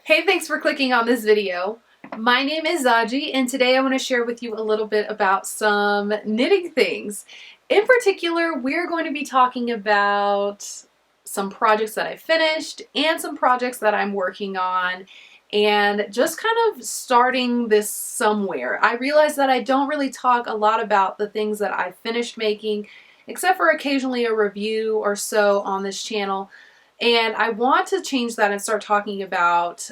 Hey, thanks for clicking on this video. My name is Zaji, and today I want to share with you a little bit about some knitting things. In particular, we're going to be talking about some projects that I finished and some projects that I'm working on, and just kind of starting this somewhere. I realize that I don't really talk a lot about the things that I finished making, except for occasionally a review or so on this channel. And I want to change that and start talking about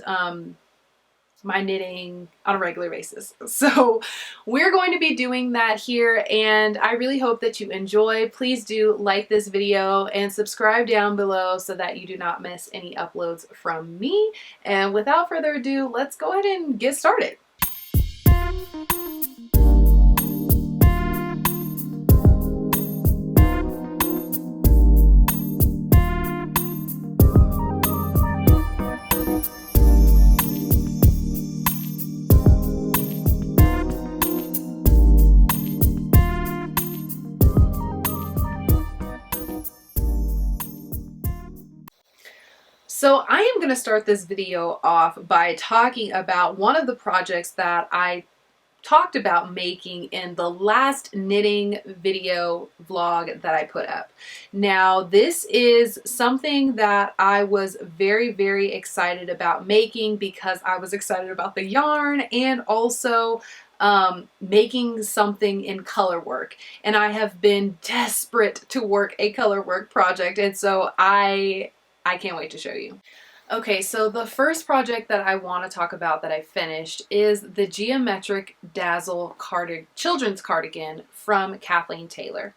my knitting on a regular basis. So we're going to be doing that here, and I really hope that you enjoy. Please do like this video and subscribe down below so that you do not miss any uploads from me. And without further ado, let's go ahead and get started. So I am going to start this video off by talking about one of the projects that I talked about making in the last knitting video vlog that I put up. Now, this is something that I was very excited about making because I was excited about the yarn and also making something in color work. And I have been desperate to work a color work project, and so I can't wait to show you. Okay, so the first project that I want to talk about that I finished is the Geometric Dazzle children's cardigan from Kathleen Taylor.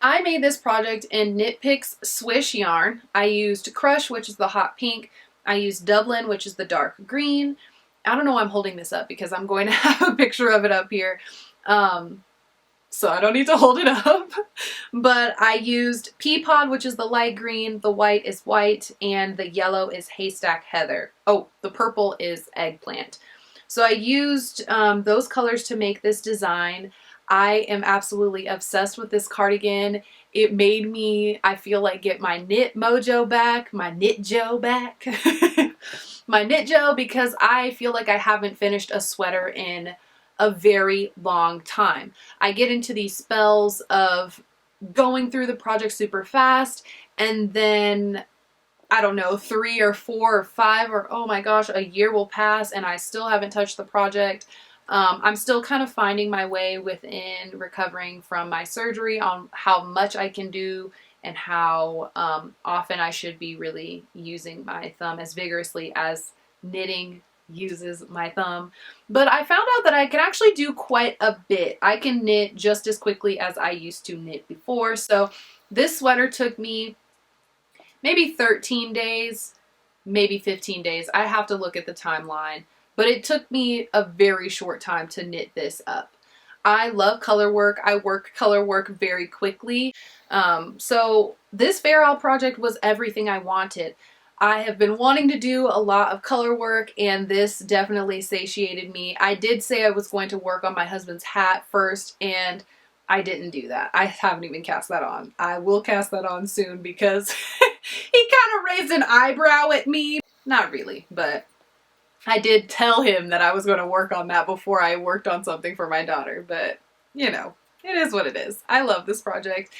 I made this project in Knit Picks Swish yarn. I used Crush, which is the hot pink. I used Dublin, which is the dark green. I don't know why I'm holding this up because I'm going to have a picture of it up here. So I don't need to hold it up. But I used Peapod, which is the light green, the white is white, and the yellow is Haystack Heather. Oh, the purple is Eggplant. So I used those colors to make this design. I am absolutely obsessed with this cardigan. It made me, I feel like, get my knit mojo back, my knit joe back. My knit joe, because I feel like I haven't finished a sweater in a very long time. I get into these spells of going through the project super fast, and then I don't know, 3 or 4 or 5 or oh my gosh, a year will pass and I still haven't touched the project. I'm still kind of finding my way within recovering from my surgery on how much I can do and how often I should be really using my thumb as vigorously as knitting uses my thumb. But I found out that I can actually do quite a bit. I can knit just as quickly as I used to knit before. So this sweater took me maybe 13 days, maybe 15 days. I have to look at the timeline, but it took me a very short time to knit this up. I love color work. I work color work very quickly. So this Fair Isle project was everything I wanted. I have been wanting to do a lot of color work, and this definitely satiated me. I did say I was going to work on my husband's hat first, and I didn't do that. I haven't even cast that on. I will cast that on soon because he kind of raised an eyebrow at me. Not really, but I did tell him that I was going to work on that before I worked on something for my daughter, but you know, it is what it is. I love this project,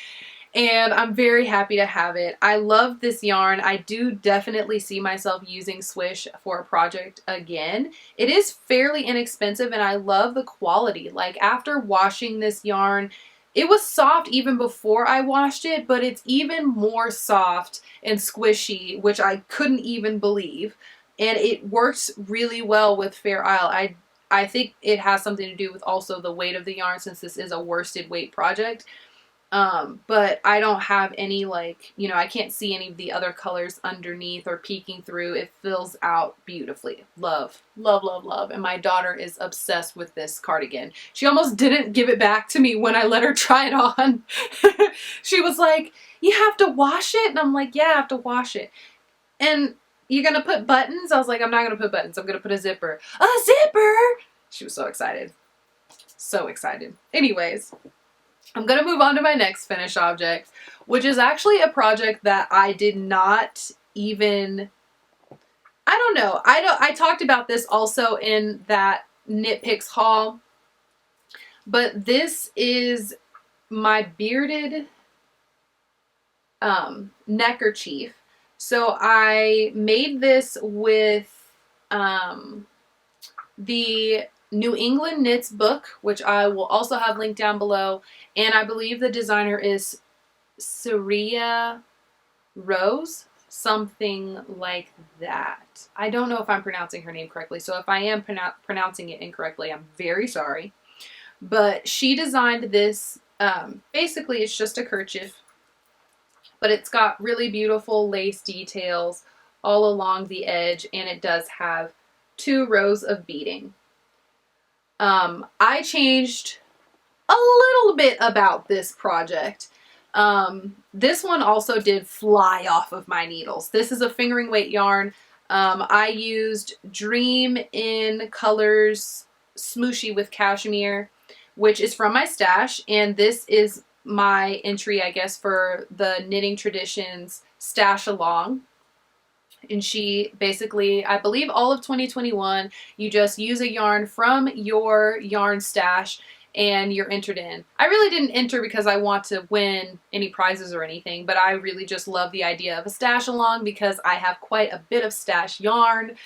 and I'm very happy to have it. I love this yarn. I do definitely see myself using Swish for a project again. It is fairly inexpensive, and I love the quality. Like, after washing this yarn, it was soft even before I washed it, but it's even more soft and squishy, which I couldn't even believe. And it works really well with Fair Isle. I think it has something to do with also the weight of the yarn, since this is a worsted weight project. But I don't have any, like, you know, I can't see any of the other colors underneath or peeking through. It fills out beautifully. Love, love, love, love. And my daughter is obsessed with this cardigan. She almost didn't give it back to me when I let her try it on. She was like, "You have to wash it?" And I'm like, "Yeah, I have to wash it." "And you're gonna put buttons?" I was like, "I'm not gonna put buttons. I'm gonna put a zipper." "A zipper?" She was so excited. So excited. Anyways, I'm going to move on to my next finished object, which is actually a project that I did not even I don't know. I talked about this also in that Knit Picks haul, but this is my bearded neckerchief. So I made this with the New England Knits book, which I will also have linked down below, and I believe the designer is Saria Rose, something like that. I don't know if I'm pronouncing her name correctly, so if I am pronouncing it incorrectly, I'm very sorry. But she designed this, basically it's just a kerchief, but it's got really beautiful lace details all along the edge, and it does have 2 rows of beading. I changed a little bit about this project. This one also did fly off of my needles. This is a fingering weight yarn. I used Dream in Colors Smooshy with Cashmere, which is from my stash, and this is my entry, I guess, for the Knitting Traditions Stash Along. And she basically, I believe all of 2021, you just use a yarn from your yarn stash and you're entered in. I really didn't enter because I want to win any prizes or anything, but I really just love the idea of a stash along because I have quite a bit of stash yarn.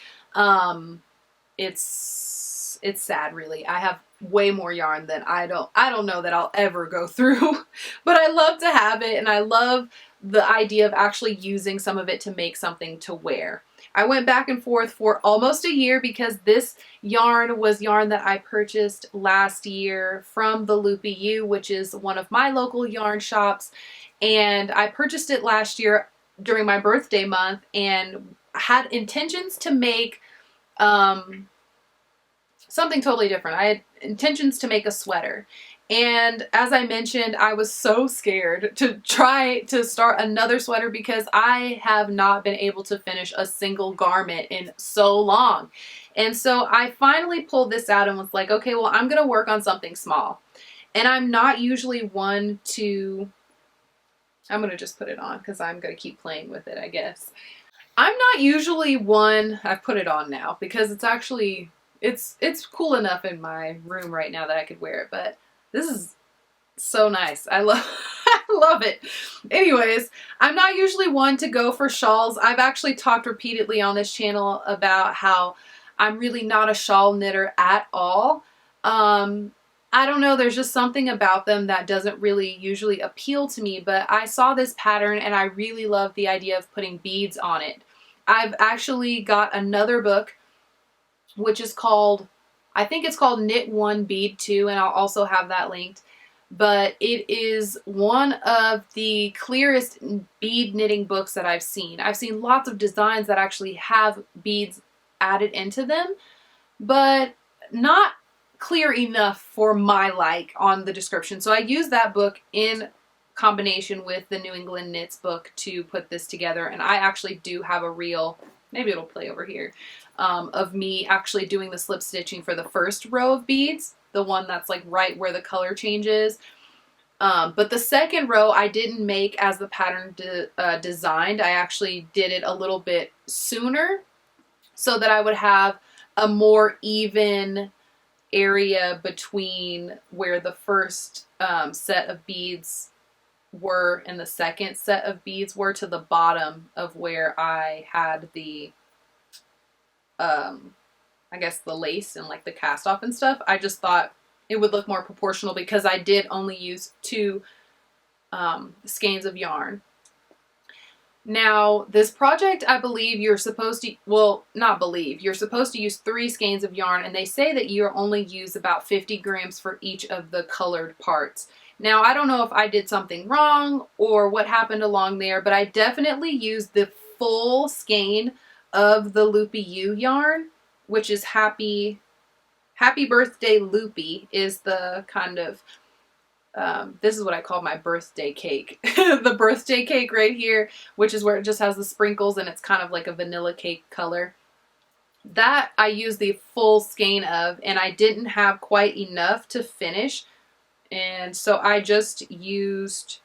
It's sad, really. I have way more yarn than I don't know that I'll ever go through, but I love to have it, and I love the idea of actually using some of it to make something to wear. I went back and forth for almost a year because this yarn was yarn that I purchased last year from the Loopy U, which is one of my local yarn shops, and I purchased it last year during my birthday month and had intentions to make something totally different. I had intentions to make a sweater. And as I mentioned, I was so scared to try to start another sweater because I have not been able to finish a single garment in so long. And so I finally pulled this out and was like, okay, well, I'm going to work on something small. And I'm not usually one to, I'm going to just put it on because I'm going to keep playing with it, I guess. I'm not usually one, I've put it on now because it's actually, it's cool enough in my room right now that I could wear it, but this is so nice. I love I love it. Anyways, I'm not usually one to go for shawls. I've actually talked repeatedly on this channel about how I'm really not a shawl knitter at all. I don't know, there's just something about them that doesn't really usually appeal to me, but I saw this pattern and I really love the idea of putting beads on it. I've actually got another book which is called, I think it's called Knit 1 Bead 2, and I'll also have that linked. But it is one of the clearest bead knitting books that I've seen. I've seen lots of designs that actually have beads added into them, but not clear enough for my like on the description. So I used that book in combination with the New England Knits book to put this together, and I actually do have a reel, maybe it'll play over here, of me actually doing the slip stitching for the first row of beads, the one that's like right where the color changes. But the second row I didn't make as the pattern designed. I actually did it a little bit sooner so that I would have a more even area between where the first set of beads were and the second set of beads were to the bottom of where I had the I guess the lace and like the cast off and stuff. I just thought it would look more proportional because I did only use 2 skeins of yarn. Now this project, I believe you're supposed to, well, not believe, you're supposed to use 3 skeins of yarn, and they say that you only use about 50 grams for each of the colored parts. Now I don't know if I did something wrong or what happened along there, but I definitely used the full skein of the Loopy U yarn, which is Happy Birthday Loopy is the kind of, this is what I call my birthday cake. The birthday cake right here, which is where it just has the sprinkles and it's kind of like a vanilla cake color. That I used the full skein of, and I didn't have quite enough to finish, and so I just used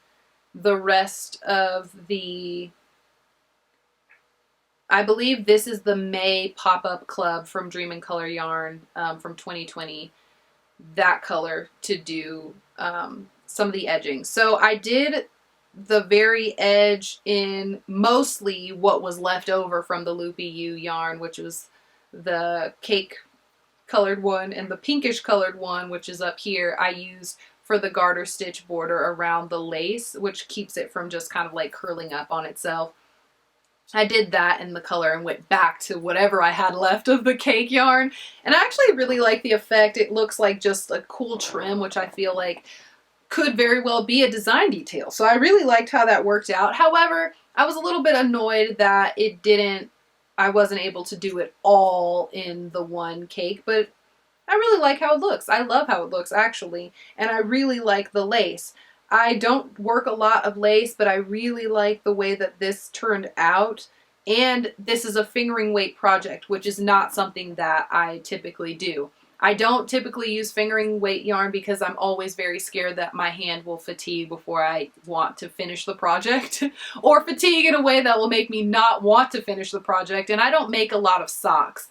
the rest of the I believe this is the May pop-up club from Dream and Color Yarn from 2020, that color, to do some of the edging. So I did the very edge in mostly what was left over from the Loopy U yarn, which was the cake colored one, and the pinkish colored one, which is up here, I used for the garter stitch border around the lace, which keeps it from just kind of like curling up on itself. I did that in the color and went back to whatever I had left of the cake yarn. And I actually really like the effect. It looks like just a cool trim, which I feel like could very well be a design detail. So I really liked how that worked out. However, I was a little bit annoyed that I wasn't able to do it all in the one cake, but I really like how it looks. I love how it looks, actually. And I really like the lace. I don't work a lot of lace, but I really like the way that this turned out. And this is a fingering weight project, which is not something that I typically do. I don't typically use fingering weight yarn because I'm always very scared that my hand will fatigue before I want to finish the project, or fatigue in a way that will make me not want to finish the project. And I don't make a lot of socks.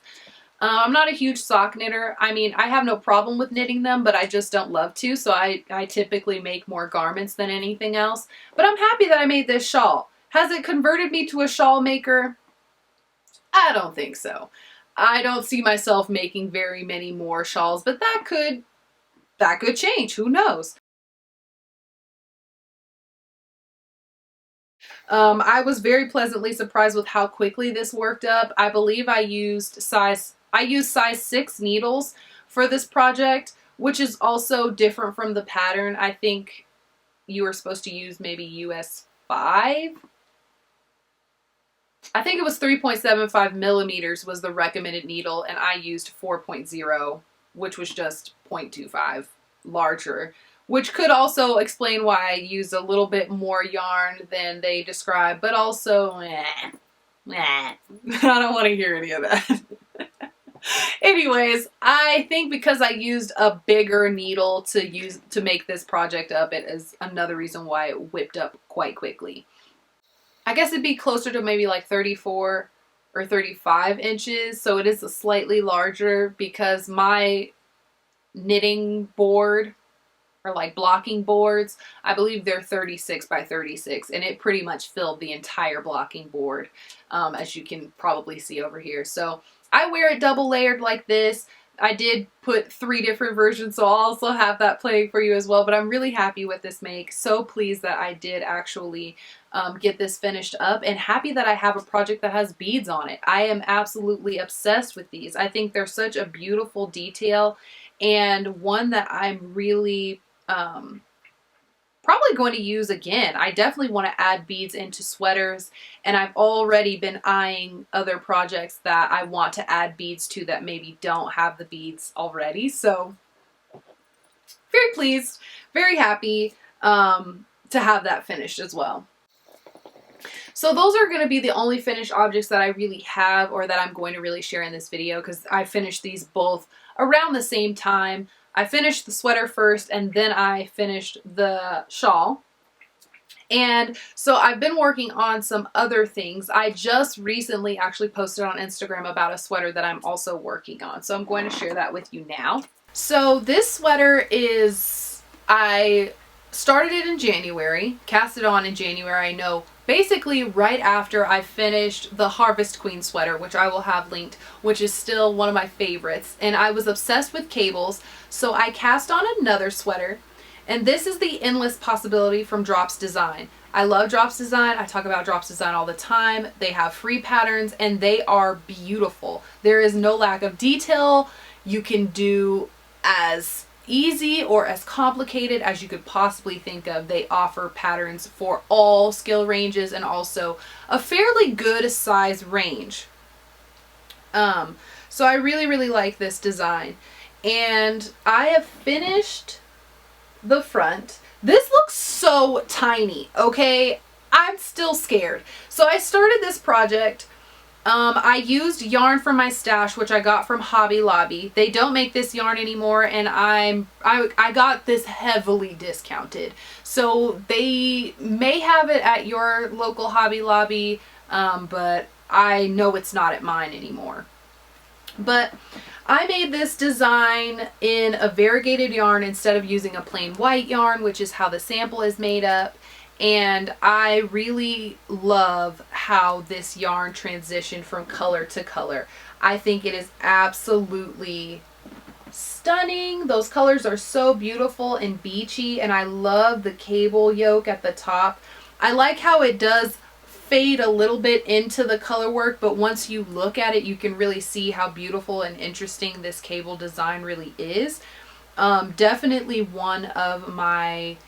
I'm not a huge sock knitter. I mean, I have no problem with knitting them, but I just don't love to, so I typically make more garments than anything else. But I'm happy that I made this shawl. Has it converted me to a shawl maker? I don't think so. I don't see myself making very many more shawls, but that could change. Who knows? I was very pleasantly surprised with how quickly this worked up. I believe I used size 6 needles for this project, which is also different from the pattern. I think you were supposed to use maybe US 5. I think it was 3.75 millimeters was the recommended needle, and I used 4.0, which was just 0.25 larger, which could also explain why I used a little bit more yarn than they described, but also, I don't want to hear any of that. Anyways, I think because I used a bigger needle to make this project up, it is another reason why it whipped up quite quickly. I guess it'd be closer to maybe like 34 or 35 inches, so it is slightly larger because my knitting board, or like blocking boards, I believe they're 36 by 36, and it pretty much filled the entire blocking board, as you can probably see over here. So I wear it double layered like this. I did put 3 different versions, so I'll also have that playing for you as well, but I'm really happy with this make. So pleased that I did actually get this finished up, and happy that I have a project that has beads on it. I am absolutely obsessed with these. I think they're such a beautiful detail, and one that I'm really probably going to use again. I definitely want to add beads into sweaters, and I've already been eyeing other projects that I want to add beads to that maybe don't have the beads already. So very pleased, very happy to have that finished as well. So those are going to be the only finished objects that I really have, or that I'm going to really share in this video, because I finished these both around the same time. I finished the sweater first, and then I finished the shawl. And so I've been working on some other things. I just recently actually posted on Instagram about a sweater that I'm also working on, so I'm going to share that with you now. So this sweater I started it in January, cast it on in January, I know, basically right after I finished the Harvest Queen sweater, which I will have linked, which is still one of my favorites. And I was obsessed with cables, so I cast on another sweater. And this is the Endless Possibility from Drops Design. I love Drops Design. I talk about Drops Design all the time. They have free patterns, and they are beautiful. There is no lack of detail. You can do as easy or as complicated as you could possibly think of. They offer patterns for all skill ranges, and also a fairly good size range. So I really like this design, and I have finished the front. This looks so tiny, okay? I'm still scared. So I started this project. I used yarn from my stash, which I got from Hobby Lobby. They don't make this yarn anymore, and I got this heavily discounted. So they may have it at your local Hobby Lobby, but I know it's not at mine anymore. But I made this design in a variegated yarn instead of using a plain white yarn, which is how the sample is made up. And I really love how this yarn transitioned from color to color. I think it is absolutely stunning. Those colors are so beautiful and beachy, and I love the cable yoke at the top. I like how it does fade a little bit into the color work, but once you look at it, you can really see how beautiful and interesting this cable design really is. Definitely one of my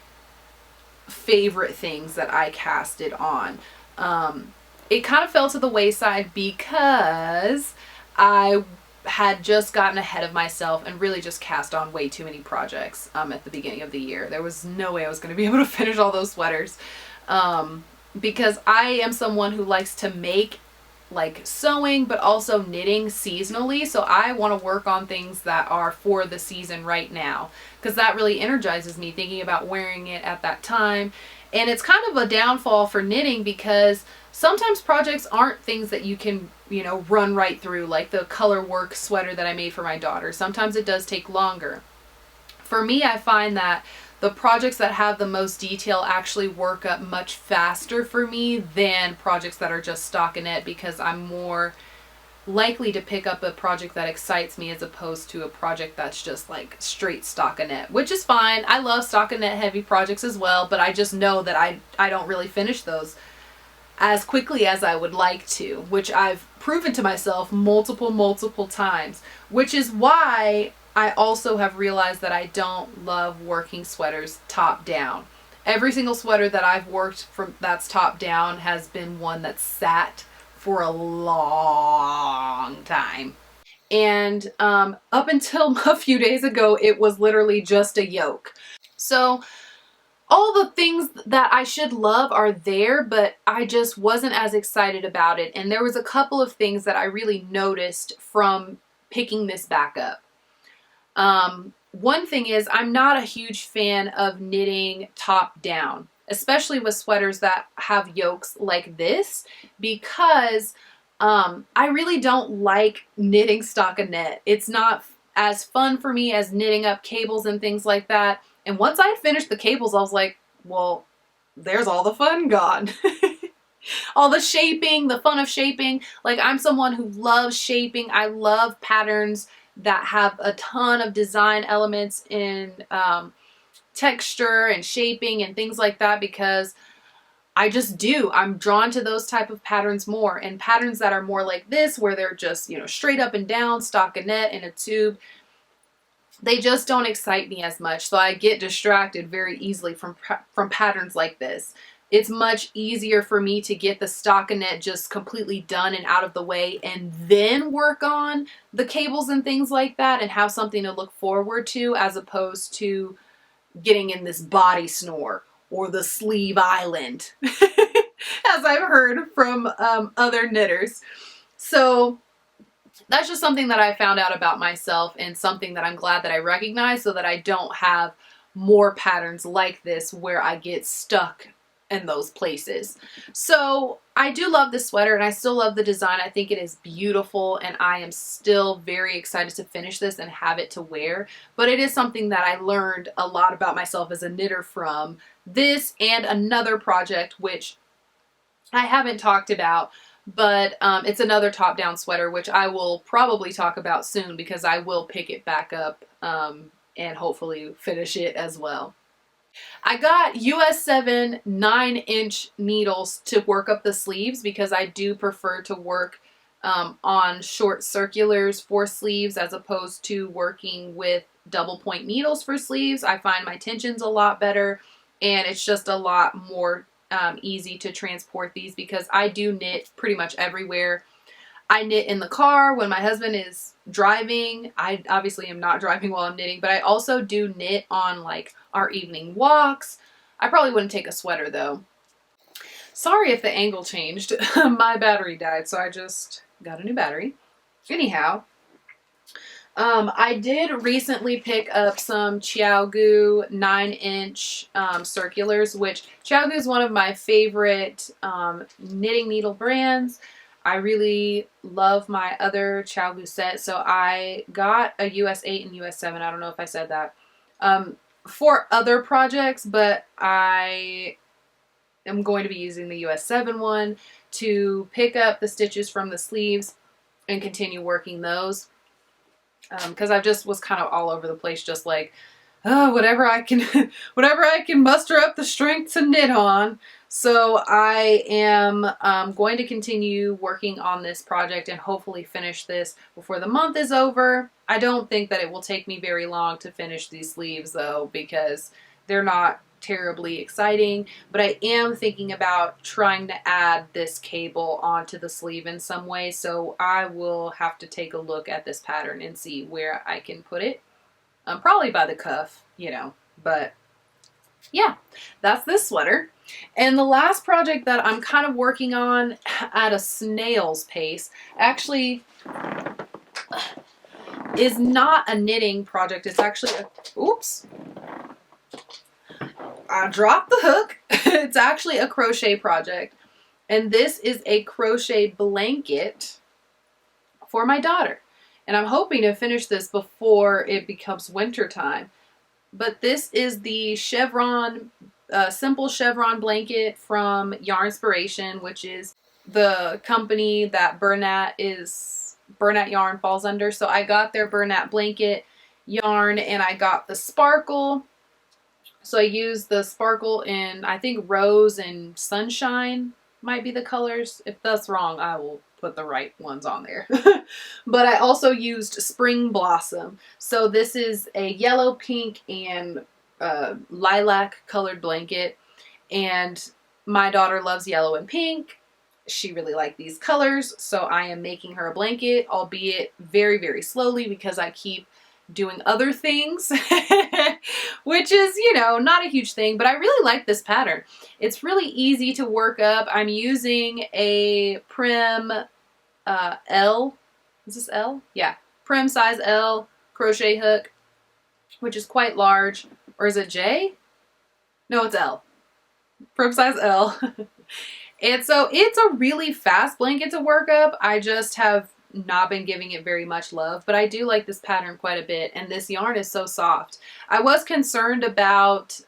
favorite things that I casted on. It kind of fell to the wayside because I had just gotten ahead of myself and really just cast on way too many projects at the beginning of the year. There was no way I was going to be able to finish all those sweaters. Because I am someone who likes to make like sewing but also knitting seasonally, so I want to work on things that are for the season right now, because that really energizes me thinking about wearing it at that time. And it's kind of a downfall for knitting because sometimes projects aren't things that you can, you know, run right through, like the color work sweater that I made for my daughter. Sometimes it does take longer. For me, I find that the projects that have the most detail actually work up much faster for me than projects that are just stockinette, because I'm more likely to pick up a project that excites me as opposed to a project that's just like straight stockinette, which is fine. I love stockinette heavy projects as well, but I just know that I don't really finish those as quickly as I would like to, which I've proven to myself multiple times, which is why I also have realized that I don't love working sweaters top down. Every single sweater that I've worked from that's top down has been one that's sat for a long time. And up until a few days ago, it was literally just a yoke. So all the things that I should love are there, but I just wasn't as excited about it. And there was a couple of things that I really noticed from picking this back up. One thing is, I'm not a huge fan of knitting top down, especially with sweaters that have yokes like this, because I really don't like knitting stockinette. It's not as fun for me as knitting up cables and things like that. And once I finished the cables, I was like, well, there's all the fun gone. All the shaping, the fun of shaping. Like, I'm someone who loves shaping. I love patterns that have a ton of design elements in texture and shaping and things like that, because I just do. I'm drawn to those type of patterns more, and patterns that are more like this, where they're just, you know, straight up and down, stockinette in a tube, they just don't excite me as much. So I get distracted very easily from patterns like this. It's much easier for me to get the stockinette just completely done and out of the way, and then work on the cables and things like that and have something to look forward to, as opposed to getting in this body snore or the sleeve island, as I've heard from other knitters. So that's just something that I found out about myself, and something that I'm glad that I recognize, so that I don't have more patterns like this where I get stuck in those places. So I do love this sweater, and I still love the design. I think it is beautiful, and I am still very excited to finish this and have it to wear. But it is something that I learned a lot about myself as a knitter from this and another project, which I haven't talked about, but it's another top-down sweater, which I will probably talk about soon, because I will pick it back up and hopefully finish it as well. I got US 7 9-inch needles to work up the sleeves, because I do prefer to work on short circulars for sleeves as opposed to working with double point needles for sleeves. I find my tension's a lot better, and it's just a lot more easy to transport these, because I do knit pretty much everywhere. I knit in the car when my husband is driving. I obviously am not driving while I'm knitting, but I also do knit on like our evening walks. I probably wouldn't take a sweater though. Sorry if the angle changed. My battery died, so I just got a new battery. Anyhow, I did recently pick up some ChiaoGoo 9-inch circulars, which ChiaoGoo is one of my favorite knitting needle brands. I really love my other Chow set, so I got a US 8 and US 7. I don't know if I said that. For other projects, but I am going to be using the US 7 one to pick up the stitches from the sleeves and continue working those. Because I just was kind of all over the place, just like, oh, whatever I can, whatever I can muster up the strength to knit on. So I am going to continue working on this project and hopefully finish this before the month is over. I don't think that it will take me very long to finish these sleeves though, because they're not terribly exciting, but I am thinking about trying to add this cable onto the sleeve in some way, so I will have to take a look at this pattern and see where I can put it. Probably by the cuff, you know, but yeah, that's this sweater. And the last project that I'm kind of working on at a snail's pace actually is not a knitting project. It's actually a, oops, I dropped the hook. It's actually a crochet project. And this is a crochet blanket for my daughter. And I'm hoping to finish this before it becomes winter time. But this is the chevron, simple chevron blanket from Yarnspiration, which is the company that Bernat Yarn falls under. So I got their Bernat blanket yarn and I got the sparkle. So I used the sparkle in, I think, Rose and Sunshine might be the colors. If that's wrong, I will put the right ones on there. But I also used Spring Blossom. So this is a yellow, pink, and lilac colored blanket. And my daughter loves yellow and pink. She really liked these colors. So I am making her a blanket, albeit very, very slowly because I keep doing other things, which is, you know, not a huge thing, but I really like this pattern. It's really easy to work up. I'm using a Prim L, is this L? Yeah, Prim size L crochet hook, which is quite large. Or is it J? No, it's L. Prim size L. And so it's a really fast blanket to work up. I just have not been giving it very much love, but I do like this pattern quite a bit, and this yarn is so soft. I was concerned about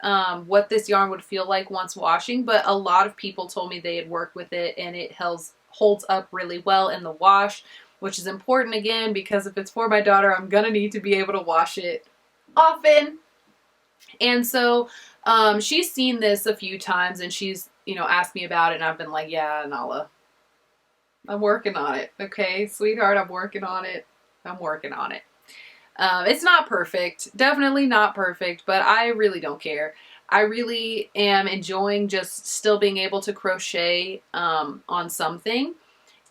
what this yarn would feel like once washing, but a lot of people told me they had worked with it and it holds up really well in the wash, which is important again because if it's for my daughter, I'm gonna need to be able to wash it often. And so she's seen this a few times and she's, you know, asked me about it, and I've been like, yeah, Nala, I'm working on it. Okay, sweetheart, I'm working on it. I'm working on it. It's not perfect. Definitely not perfect, but I really don't care. I really am enjoying just still being able to crochet on something.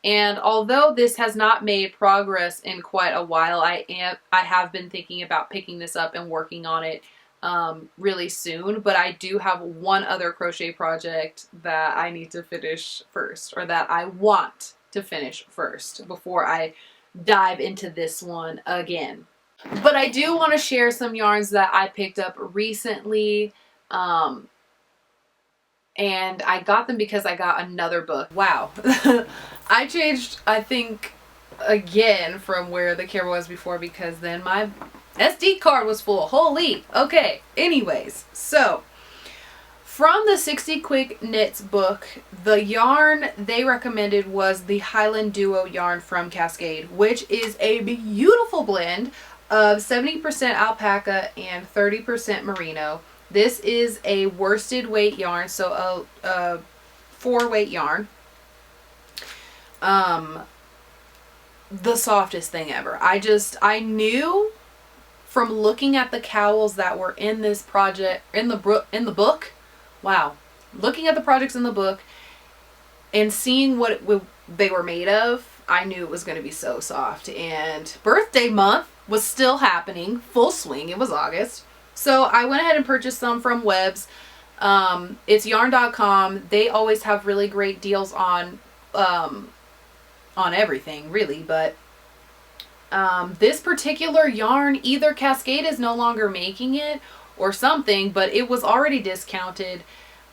And although this has not made progress in quite a while, I have been thinking about picking this up and working on it really soon, but I do have one other crochet project that I need to finish first, or that I want to finish first before I dive into this one again. But I do want to share some yarns that I picked up recently, and I got them because I got another book. Wow. I changed, I think, again from where the camera was before because then my SD card was full. Holy. Okay. Anyways, so from the 60 Quick Knits book, the yarn they recommended was the Highland Duo yarn from Cascade, which is a beautiful blend of 70% alpaca and 30% merino. This is a worsted weight yarn, so a 4-weight yarn. The softest thing ever. I knew from looking at the cowls that were in this project, in the book, wow, looking at the projects in the book and seeing what they were made of, I knew it was going to be so soft. And birthday month was still happening, full swing. It was August. So I went ahead and purchased some from Webs. It's yarn.com. They always have really great deals on everything, really. But this particular yarn, either Cascade is no longer making it or something, but it was already discounted.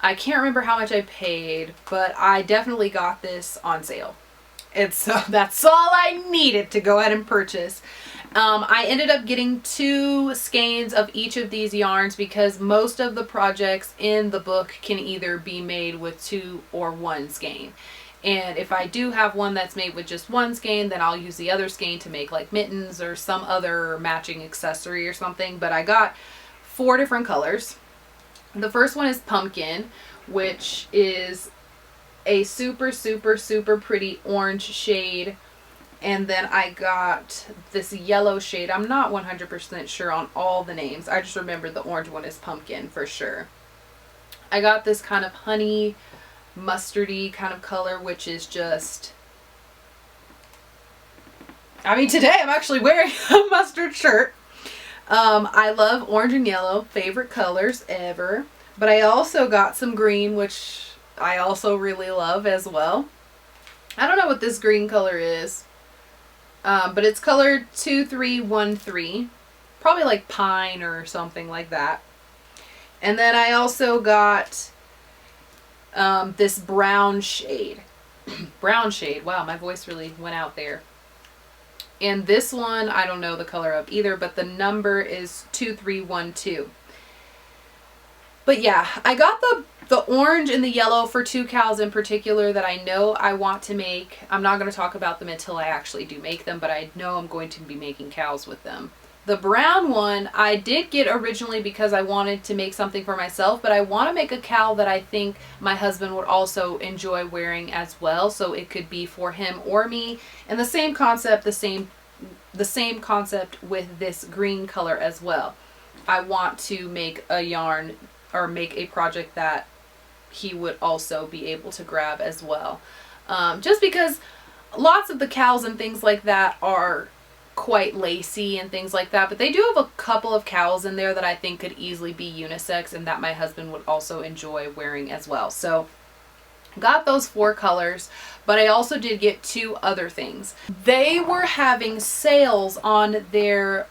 I can't remember how much I paid, but I definitely got this on sale. And so that's all I needed to go ahead and purchase. I ended up getting 2 skeins of each of these yarns because most of the projects in the book can either be made with 2 or 1 skein. And if I do have one that's made with just 1 skein, then I'll use the other skein to make like mittens or some other matching accessory or something. But I got 4 different colors. The first one is pumpkin, which is a super, super, super pretty orange shade. And then I got this yellow shade. I'm not 100% sure on all the names. I just remember the orange one is pumpkin for sure. I got this kind of honey mustardy kind of color, which is just, I mean, today I'm actually wearing a mustard shirt. I love orange and yellow, favorite colors ever. But I also got some green, which I also really love as well. I don't know what this green color is, but it's colored 2313, probably like pine or something like that. And then I also got this brown shade. Brown shade. Wow, my voice really went out there. And this one, I don't know the color of either, but the number is 2312. But yeah, I got the orange and the yellow for 2 cows in particular that I know I want to make. I'm not going to talk about them until I actually do make them, but I know I'm going to be making cows with them. The brown one I did get originally because I wanted to make something for myself, but I want to make a cow that I think my husband would also enjoy wearing as well, so it could be for him or me. And the same concept, the same concept with this green color as well. I want to make a yarn or make a project that he would also be able to grab as well. Just because lots of the cows and things like that are quite lacy and things like that, but they do have a couple of cows in there that I think could easily be unisex and that my husband would also enjoy wearing as well. So got those 4 colors, but I also did get 2 other things. They were having sales on their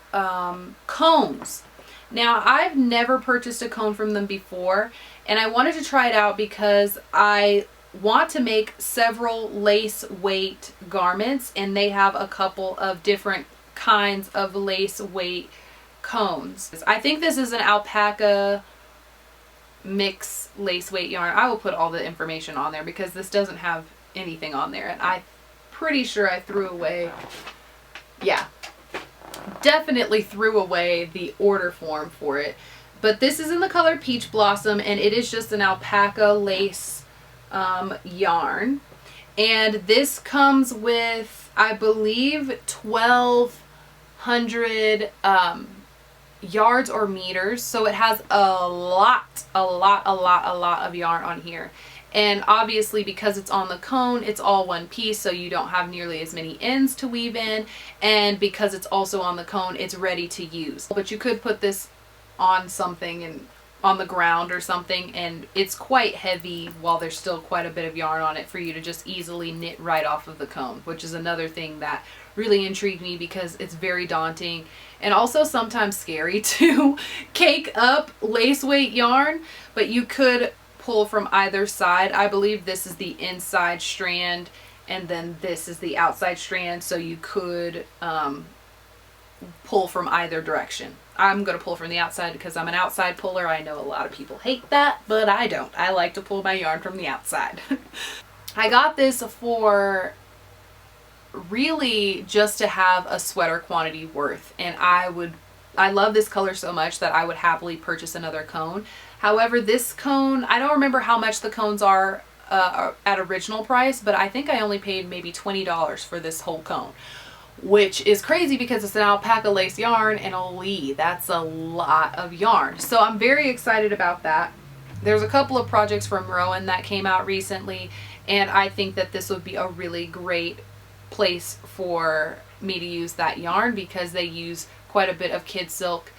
cones. Now, I've never purchased a cone from them before, and I wanted to try it out because I want to make several lace weight garments, and they have a couple of different kinds of lace weight cones. I think this is an alpaca mix lace weight yarn. I will put all the information on there because this doesn't have anything on there, and I'm pretty sure I threw away, yeah, definitely threw away the order form for it. But this is in the color Peach Blossom, and it is just an alpaca lace yarn. And this comes with, I believe, 1,200 yards or meters. So it has a lot of yarn on here. And obviously because it's on the cone, it's all one piece, so you don't have nearly as many ends to weave in. And because it's also on the cone, it's ready to use. But you could put this on something and on the ground or something, and it's quite heavy while there's still quite a bit of yarn on it for you to just easily knit right off of the cone, which is another thing that really intrigued me because it's very daunting and also sometimes scary to cake up lace weight yarn. But you could pull from either side. I believe this is the inside strand and then this is the outside strand, so you could pull from either direction. I'm going to pull from the outside because I'm an outside puller. I know a lot of people hate that, but I don't. I like to pull my yarn from the outside. I got this for really just to have a sweater quantity worth, and I love this color so much that I would happily purchase another cone. However, this cone, I don't remember how much the cones are at original price, but I think I only paid maybe $20 for this whole cone, which is crazy because it's an alpaca lace yarn, and holy, that's a lot of yarn. So I'm very excited about that. There's a couple of projects from Rowan that came out recently, and I think that this would be a really great place for me to use that yarn because they use quite a bit of kid silk.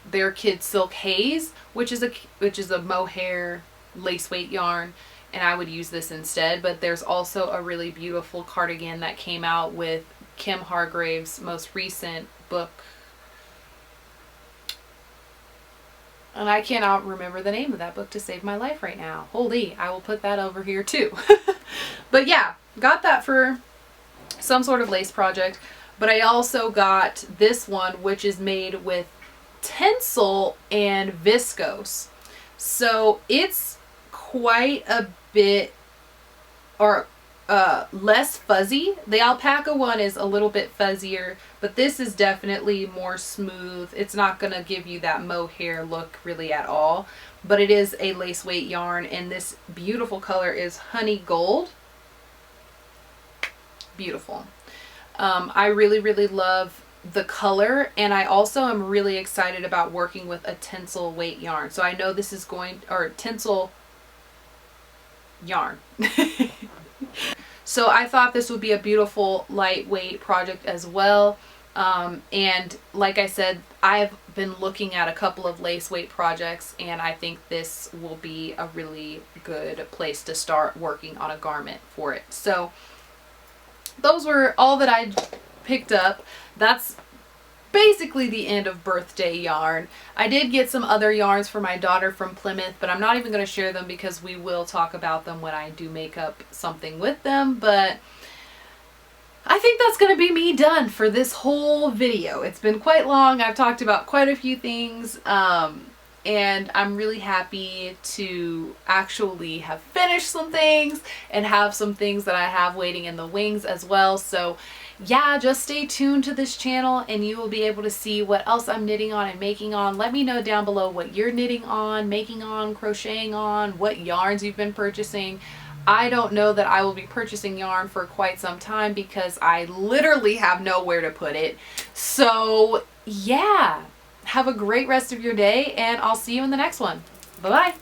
Their Kid Silk Haze, which is a mohair lace weight yarn, and I would use this instead. But there's also a really beautiful cardigan that came out with Kim Hargrave's most recent book, and I cannot remember the name of that book to save my life right now. Holy, I will put that over here too. But yeah, got that for some sort of lace project, but I also got this one, which is made with Tencel and viscose. So it's quite a bit, or less fuzzy. The alpaca one is a little bit fuzzier, but this is definitely more smooth. It's not gonna give you that mohair look really at all, but it is a lace weight yarn, and this beautiful color is honey gold. Beautiful. I really love the color, and I also am really excited about working with a Tencel weight yarn. So I know this is going, or Tencel yarn. So I thought this would be a beautiful lightweight project as well. And like I said, I've been looking at a couple of lace weight projects, and I think this will be a really good place to start working on a garment for it. So those were all that I picked up. That's basically the end of birthday yarn. I did get some other yarns for my daughter from Plymouth, but I'm not even going to share them because we will talk about them when I do make up something with them. But I think that's going to be me done for this whole video. It's been quite long. I've talked about quite a few things, and I'm really happy to actually have finished some things and have some things that I have waiting in the wings as well. So yeah, just stay tuned to this channel and you will be able to see what else I'm knitting on and making on. Let me know down below what you're knitting on, making on, crocheting on, what yarns you've been purchasing. I don't know that I will be purchasing yarn for quite some time because I literally have nowhere to put it. So yeah, have a great rest of your day, and I'll see you in the next one. Bye-bye.